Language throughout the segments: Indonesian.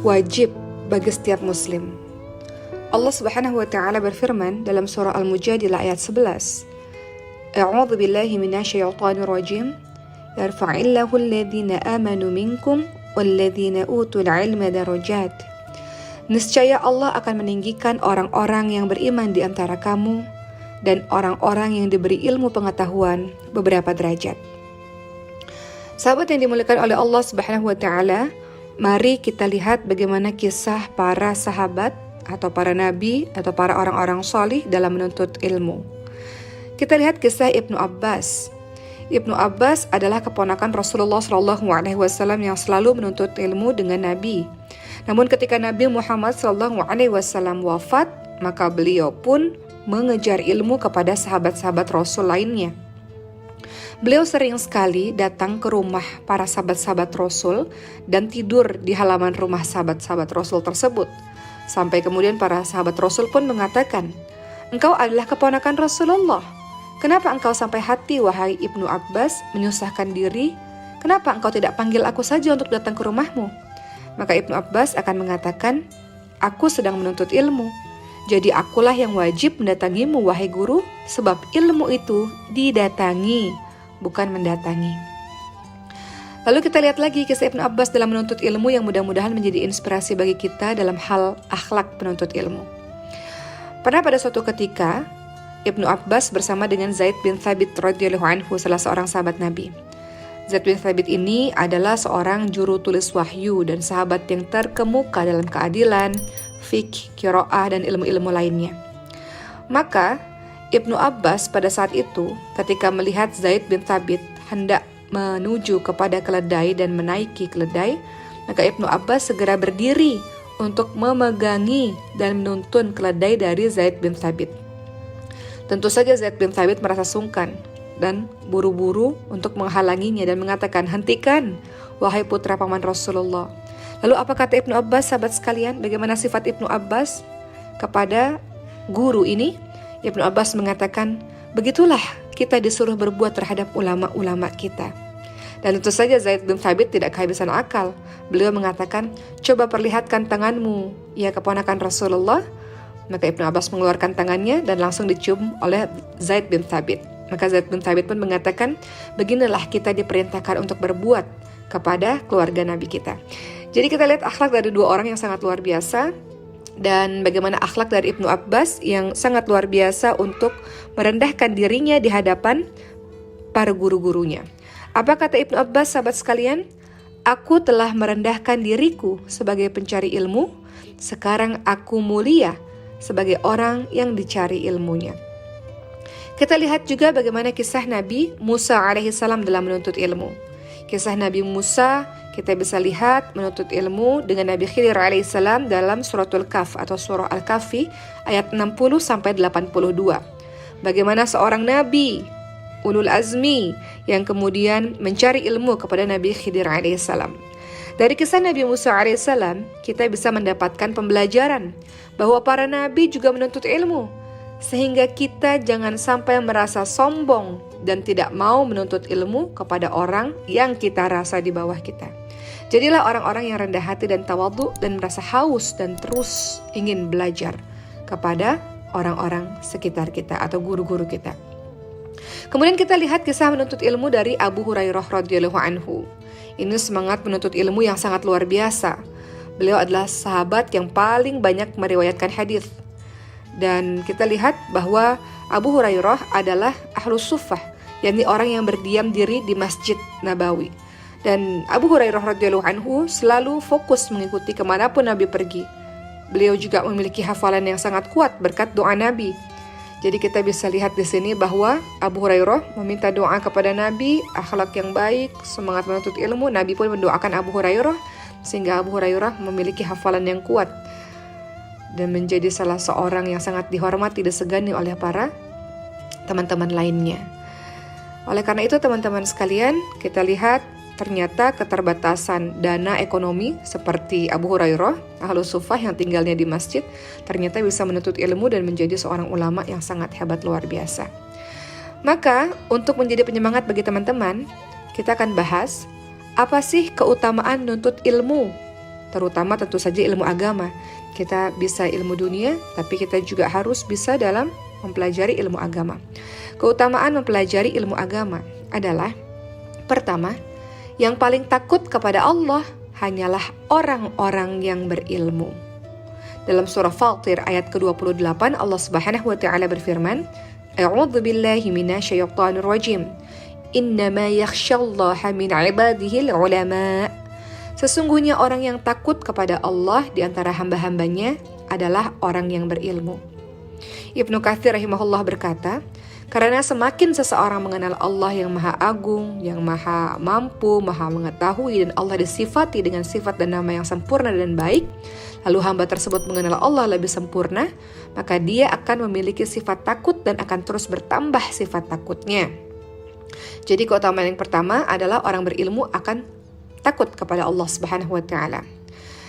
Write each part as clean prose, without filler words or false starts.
wajib bagi setiap muslim. Allah Subhanahu wa taala berfirman dalam surah Al-Mujadilah ayat 11. A'udzu billahi minasyaitonir rajim. Yarfa'illahu alladhina amanu minkum walladzina utul ilma darajat. Niscaya Allah akan meninggikan orang-orang yang beriman di antara kamu dan orang-orang yang diberi ilmu pengetahuan beberapa derajat. Sahabat yang dimuliakan oleh Allah Subhanahu wa taala, mari kita lihat bagaimana kisah para sahabat atau para nabi atau para orang-orang salih dalam menuntut ilmu. Kita lihat kisah Ibnu Abbas. Ibnu Abbas adalah keponakan Rasulullah SAW yang selalu menuntut ilmu dengan Nabi. Namun ketika Nabi Muhammad SAW wafat, maka beliau pun mengejar ilmu kepada sahabat-sahabat Rasul lainnya. Beliau sering sekali datang ke rumah para sahabat-sahabat Rasul dan tidur di halaman rumah sahabat-sahabat Rasul tersebut. Sampai kemudian para sahabat Rasul pun mengatakan, "Engkau adalah keponakan Rasulullah. Kenapa engkau sampai hati, wahai Ibnu Abbas, menyusahkan diri? Kenapa engkau tidak panggil aku saja untuk datang ke rumahmu?" Maka Ibnu Abbas akan mengatakan, "Aku sedang menuntut ilmu. Jadi akulah yang wajib mendatangimu, wahai guru, sebab ilmu itu didatangi, bukan mendatangi." Lalu kita lihat lagi kisah Ibnu Abbas dalam menuntut ilmu yang mudah-mudahan menjadi inspirasi bagi kita dalam hal akhlak penuntut ilmu. Pernah pada suatu ketika, Ibnu Abbas bersama dengan Zaid bin Thabit radhiyallahu anhu, salah seorang sahabat Nabi. Zaid bin Thabit ini adalah seorang juru tulis wahyu dan sahabat yang terkemuka dalam keadilan, fiqh, qiraah, dan ilmu-ilmu lainnya. Maka Ibnu Abbas pada saat itu ketika melihat Zaid bin Thabit hendak menuju kepada keledai dan menaiki keledai, maka Ibnu Abbas segera berdiri untuk memegangi dan menuntun keledai dari Zaid bin Thabit. Tentu saja Zaid bin Thabit merasa sungkan dan buru-buru untuk menghalanginya dan mengatakan, "Hentikan, wahai putra paman Rasulullah." Lalu apa kata Ibnu Abbas, sahabat sekalian? Bagaimana sifat Ibnu Abbas kepada guru ini? Ibnu Abbas mengatakan, "Begitulah kita disuruh berbuat terhadap ulama-ulama kita." Dan tentu saja Zaid bin Thabit tidak kehabisan akal. Beliau mengatakan, "Coba perlihatkan tanganmu, ya keponakan Rasulullah." Maka Ibnu Abbas mengeluarkan tangannya dan langsung dicium oleh Zaid bin Thabit. Maka Zaid bin Thabit pun mengatakan, "Beginilah kita diperintahkan untuk berbuat kepada keluarga Nabi kita." Jadi kita lihat akhlak dari dua orang yang sangat luar biasa, dan bagaimana akhlak dari Ibnu Abbas yang sangat luar biasa untuk merendahkan dirinya di hadapan para guru-gurunya. Apa kata Ibnu Abbas, sahabat sekalian? "Aku telah merendahkan diriku sebagai pencari ilmu, sekarang aku mulia sebagai orang yang dicari ilmunya." Kita lihat juga bagaimana kisah Nabi Musa alaihissalam dalam menuntut ilmu. Kisah Nabi Musa kita bisa lihat menuntut ilmu dengan Nabi Khidir alaihissalam dalam suratul Kahf atau surah Al-Kahfi ayat 60-82. Bagaimana seorang nabi ulul azmi yang kemudian mencari ilmu kepada Nabi Khidir alaihissalam. Dari kisah Nabi Musa alaihissalam kita bisa mendapatkan pembelajaran bahwa para nabi juga menuntut ilmu, sehingga kita jangan sampai merasa sombong dan tidak mau menuntut ilmu kepada orang yang kita rasa di bawah kita. Jadilah orang-orang yang rendah hati dan tawadhu dan merasa haus dan terus ingin belajar kepada orang-orang sekitar kita atau guru-guru kita. Kemudian kita lihat kisah menuntut ilmu dari Abu Hurairah radhiyallahu anhu. Ini semangat menuntut ilmu yang sangat luar biasa. Beliau adalah sahabat yang paling banyak meriwayatkan hadis. Dan kita lihat bahwa Abu Hurairah adalah ahlus suffah, yakni orang yang berdiam diri di Masjid Nabawi. Dan Abu Hurairah radhiyallahu anhu selalu fokus mengikuti kemanapun Nabi pergi. Beliau juga memiliki hafalan yang sangat kuat berkat doa Nabi. Jadi kita bisa lihat di sini bahwa Abu Hurairah meminta doa kepada Nabi, akhlak yang baik, semangat menuntut ilmu. Nabi pun mendoakan Abu Hurairah sehingga Abu Hurairah memiliki hafalan yang kuat dan menjadi salah seorang yang sangat dihormati dan disegani oleh para teman-teman lainnya. Oleh karena itu teman-teman sekalian, kita lihat ternyata keterbatasan dana ekonomi seperti Abu Hurairah, ahlus suffah yang tinggalnya di masjid, ternyata bisa menuntut ilmu dan menjadi seorang ulama yang sangat hebat luar biasa. Maka untuk menjadi penyemangat bagi teman-teman, kita akan bahas apa sih keutamaan menuntut ilmu terutama tentu saja ilmu agama. Kita bisa ilmu dunia, tapi kita juga harus bisa dalam mempelajari ilmu agama. Keutamaan mempelajari ilmu agama adalah, pertama, yang paling takut kepada Allah hanyalah orang-orang yang berilmu. Dalam surah Fatir ayat ke-28 Allah Subhanahu wa taala berfirman, A'udzu billahi minasyaitonir rajim. Innama yakhsyallaha min 'ibadihil ulama. Sesungguhnya orang yang takut kepada Allah di antara hamba-hambanya adalah orang yang berilmu. Ibnu Katsir rahimahullah berkata, karena semakin seseorang mengenal Allah yang maha agung, yang maha mampu, maha mengetahui, dan Allah disifati dengan sifat dan nama yang sempurna dan baik, lalu hamba tersebut mengenal Allah lebih sempurna, maka dia akan memiliki sifat takut dan akan terus bertambah sifat takutnya. Jadi keutamaan yang pertama adalah orang berilmu akan takut kepada Allah Subhanahu wa taala.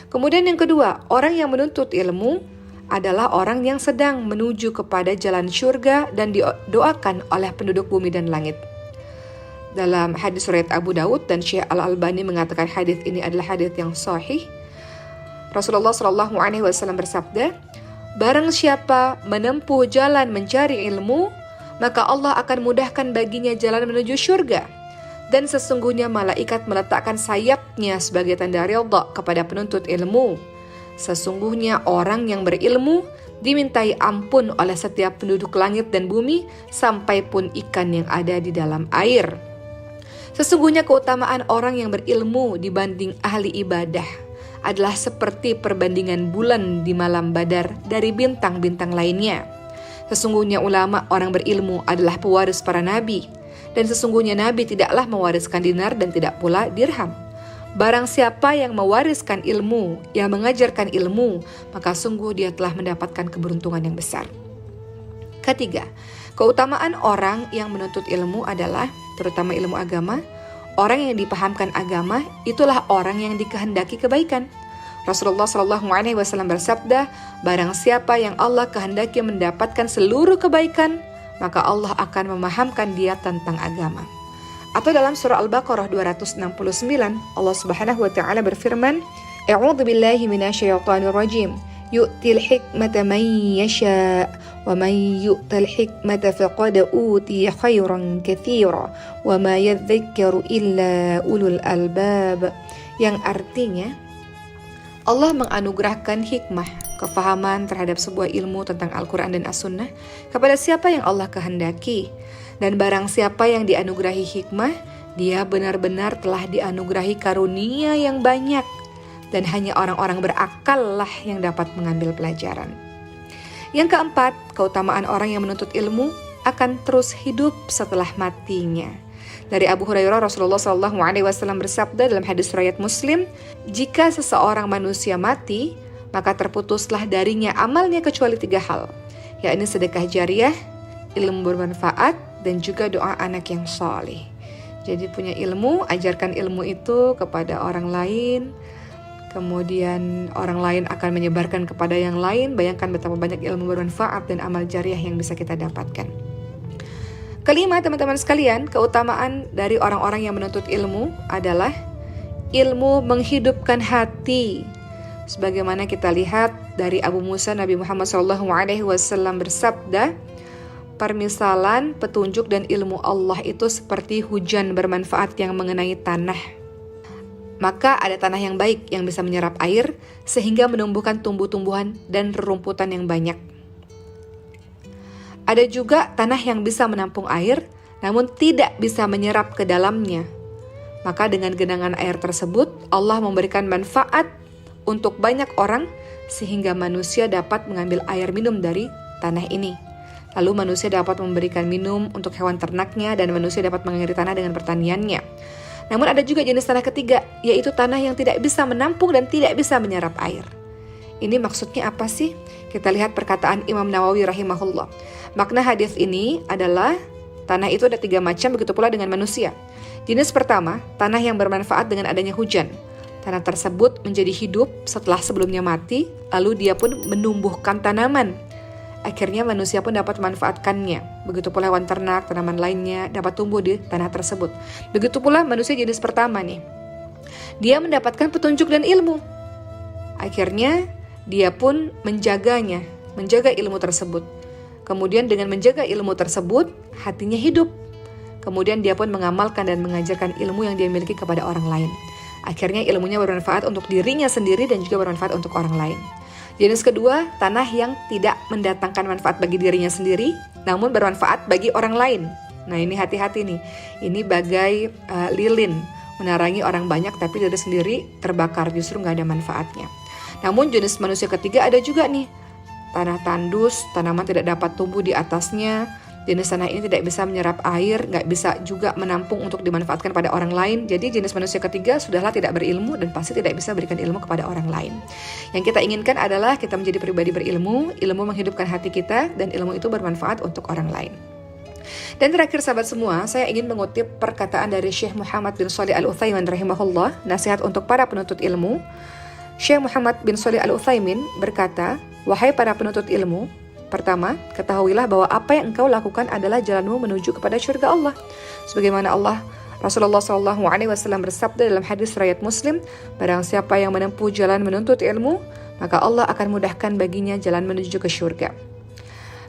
Kemudian yang kedua, orang yang menuntut ilmu adalah orang yang sedang menuju kepada jalan syurga dan didoakan oleh penduduk bumi dan langit. Dalam hadis riwayat Abu Daud dan Syekh Al-Albani mengatakan hadis ini adalah hadis yang sahih. Rasulullah SAW bersabda, barang siapa menempuh jalan mencari ilmu, maka Allah akan mudahkan baginya jalan menuju syurga. Dan sesungguhnya malaikat meletakkan sayapnya sebagai tanda ridha kepada penuntut ilmu. Sesungguhnya orang yang berilmu dimintai ampun oleh setiap penduduk langit dan bumi, sampai pun ikan yang ada di dalam air. Sesungguhnya keutamaan orang yang berilmu dibanding ahli ibadah adalah seperti perbandingan bulan di malam Badar dari bintang-bintang lainnya. Sesungguhnya ulama orang berilmu adalah pewaris para nabi, dan sesungguhnya nabi tidaklah mewariskan dinar dan tidak pula dirham. Barang siapa yang mewariskan ilmu, yang mengajarkan ilmu, maka sungguh dia telah mendapatkan keberuntungan yang besar. Ketiga, keutamaan orang yang menuntut ilmu adalah, terutama ilmu agama, orang yang dipahamkan agama itulah orang yang dikehendaki kebaikan. Rasulullah SAW bersabda, barang siapa yang Allah kehendaki mendapatkan seluruh kebaikan, maka Allah akan memahamkan dia tentang agama. Atau dalam surah Al-Baqarah 269, Allah Subhanahu wa taala berfirman, A'udzu billahi minasyaitonir rajim. Yu'til hikmata man yasha' wa man yu'tal hikmata faqad utiya khairan katsira wa ma yadhakkaru illa ulul albab. Yang artinya, Allah menganugerahkan hikmah, kefahaman terhadap sebuah ilmu tentang Al-Quran dan As-Sunnah kepada siapa yang Allah kehendaki. Dan barang siapa yang dianugerahi hikmah, dia benar-benar telah dianugerahi karunia yang banyak. Dan hanya orang-orang berakal lah yang dapat mengambil pelajaran. Yang keempat, keutamaan orang yang menuntut ilmu akan terus hidup setelah matinya. Dari Abu Hurairah, Rasulullah SAW bersabda dalam hadis riwayat Muslim, jika seseorang manusia mati, maka terputuslah darinya amalnya kecuali 3 hal, yakni sedekah jariah, ilmu bermanfaat, dan juga doa anak yang saleh. Jadi punya ilmu, ajarkan ilmu itu kepada orang lain, kemudian orang lain akan menyebarkan kepada yang lain. Bayangkan betapa banyak ilmu bermanfaat dan amal jariah yang bisa kita dapatkan. Kelima, teman-teman sekalian, keutamaan dari orang-orang yang menuntut ilmu adalah ilmu menghidupkan hati. Sebagaimana kita lihat dari Abu Musa, Nabi Muhammad SAW bersabda, permisalan, petunjuk, dan ilmu Allah itu seperti hujan bermanfaat yang mengenai tanah. Maka ada tanah yang baik yang bisa menyerap air sehingga menumbuhkan tumbuh-tumbuhan dan rerumputan yang banyak. Ada juga tanah yang bisa menampung air namun tidak bisa menyerap ke dalamnya. Maka dengan genangan air tersebut Allah memberikan manfaat untuk banyak orang sehingga manusia dapat mengambil air minum dari tanah ini. Lalu manusia dapat memberikan minum untuk hewan ternaknya dan manusia dapat mengairi tanah dengan pertaniannya. Namun ada juga jenis tanah ketiga, yaitu tanah yang tidak bisa menampung dan tidak bisa menyerap air. Ini maksudnya apa sih? Kita lihat perkataan Imam Nawawi rahimahullah. Makna hadis ini adalah tanah itu ada 3 macam, begitu pula dengan manusia. Jenis pertama, tanah yang bermanfaat dengan adanya hujan. Tanah tersebut menjadi hidup setelah sebelumnya mati, lalu dia pun menumbuhkan tanaman. Akhirnya manusia pun dapat memanfaatkannya. Begitu pula hewan ternak, tanaman lainnya dapat tumbuh di tanah tersebut. Begitu pula manusia jenis pertama nih. Dia mendapatkan petunjuk dan ilmu. Akhirnya dia pun menjaga ilmu tersebut. Kemudian dengan menjaga ilmu tersebut, hatinya hidup. Kemudian dia pun mengamalkan dan mengajarkan ilmu yang dia miliki kepada orang lain. Akhirnya ilmunya bermanfaat untuk dirinya sendiri dan juga bermanfaat untuk orang lain. Jenis kedua, tanah yang tidak mendatangkan manfaat bagi dirinya sendiri, namun bermanfaat bagi orang lain. Nah ini hati-hati nih, ini bagai lilin, menarangi orang banyak tapi diri sendiri terbakar, justru nggak ada manfaatnya. Namun jenis manusia ketiga ada juga nih, tanah tandus, tanaman tidak dapat tumbuh di atasnya. Jenis tanah ini tidak bisa menyerap air, nggak bisa juga menampung untuk dimanfaatkan pada orang lain. Jadi jenis manusia ketiga sudahlah tidak berilmu dan pasti tidak bisa berikan ilmu kepada orang lain. Yang kita inginkan adalah kita menjadi pribadi berilmu, ilmu menghidupkan hati kita, dan ilmu itu bermanfaat untuk orang lain. Dan terakhir sahabat semua, saya ingin mengutip perkataan dari Syekh Muhammad bin Shalih Al-Utsaimin rahimahullah, nasihat untuk para penuntut ilmu. Syekh Muhammad bin Shalih Al-Utsaimin berkata, "Wahai para penuntut ilmu, pertama, ketahuilah bahwa apa yang engkau lakukan adalah jalanmu menuju kepada surga Allah. Sebagaimana Rasulullah SAW bersabda dalam hadis riwayat Muslim, barang siapa yang menempuh jalan menuntut ilmu, maka Allah akan mudahkan baginya jalan menuju ke surga.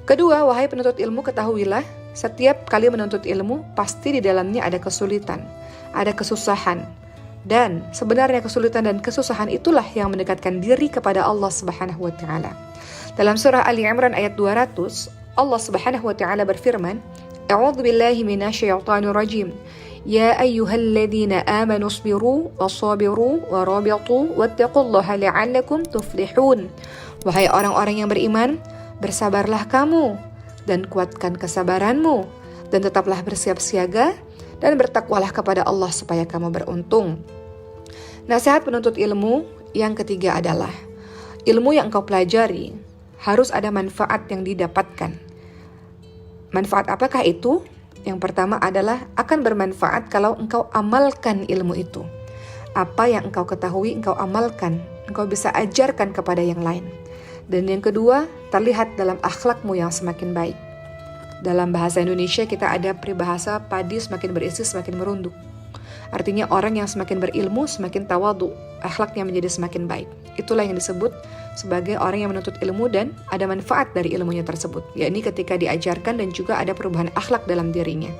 Kedua, wahai penuntut ilmu, ketahuilah, setiap kali menuntut ilmu, pasti di dalamnya ada kesulitan, ada kesusahan. Dan sebenarnya kesulitan dan kesusahan itulah yang mendekatkan diri kepada Allah Subhanahu wa Ta'ala. Dalam surah Ali Imran ayat 200, Allah Subhanahu wa Ta'ala berfirman, "A'udzu billahi minasyaitonir rajim. Ya ayyuhalladzina amanu isbiru wasabiru warabitu wattaqullaha la'allakum tuflihun." Wahai orang-orang yang beriman, bersabarlah kamu dan kuatkan kesabaranmu dan tetaplah bersiap siaga dan bertakwalah kepada Allah supaya kamu beruntung. Nasihat penuntut ilmu yang ketiga adalah ilmu yang engkau pelajari harus ada manfaat yang didapatkan. Manfaat apakah itu? Yang pertama adalah akan bermanfaat kalau engkau amalkan ilmu itu. Apa yang engkau ketahui, engkau amalkan. Engkau bisa ajarkan kepada yang lain. Dan yang kedua, terlihat dalam akhlakmu yang semakin baik. Dalam bahasa Indonesia kita ada peribahasa padi semakin berisi semakin merunduk. Artinya orang yang semakin berilmu semakin tawadhu, akhlaknya menjadi semakin baik. Itulah yang disebut sebagai orang yang menuntut ilmu dan ada manfaat dari ilmunya tersebut, yakni ketika diajarkan dan juga ada perubahan akhlak dalam dirinya.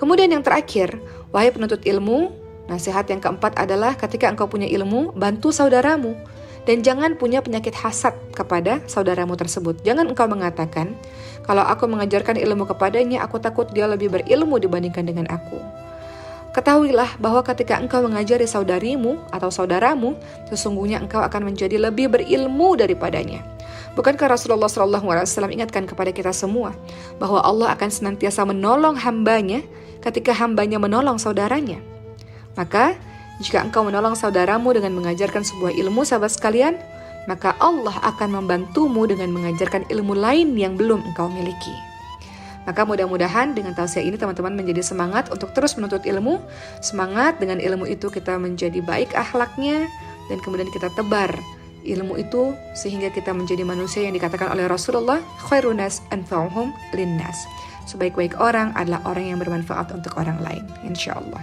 Kemudian yang terakhir, wahai penuntut ilmu, nasihat yang keempat adalah ketika engkau punya ilmu, bantu saudaramu. Dan jangan punya penyakit hasad kepada saudaramu tersebut. Jangan engkau mengatakan, kalau aku mengajarkan ilmu kepadanya, aku takut dia lebih berilmu dibandingkan dengan aku. Ketahuilah bahwa ketika engkau mengajari saudarimu atau saudaramu, sesungguhnya engkau akan menjadi lebih berilmu daripadanya. Bukankah Rasulullah SAW ingatkan kepada kita semua bahwa Allah akan senantiasa menolong hambanya ketika hambanya menolong saudaranya? Maka, jika engkau menolong saudaramu dengan mengajarkan sebuah ilmu sahabat sekalian, maka Allah akan membantumu dengan mengajarkan ilmu lain yang belum engkau miliki. Maka mudah-mudahan dengan tausiah ini teman-teman menjadi semangat untuk terus menuntut ilmu. Semangat dengan ilmu itu kita menjadi baik akhlaknya dan kemudian kita tebar ilmu itu sehingga kita menjadi manusia yang dikatakan oleh Rasulullah, khairun nas anfa'uhum linnas. Sebaik-baik orang adalah orang yang bermanfaat untuk orang lain, insyaallah.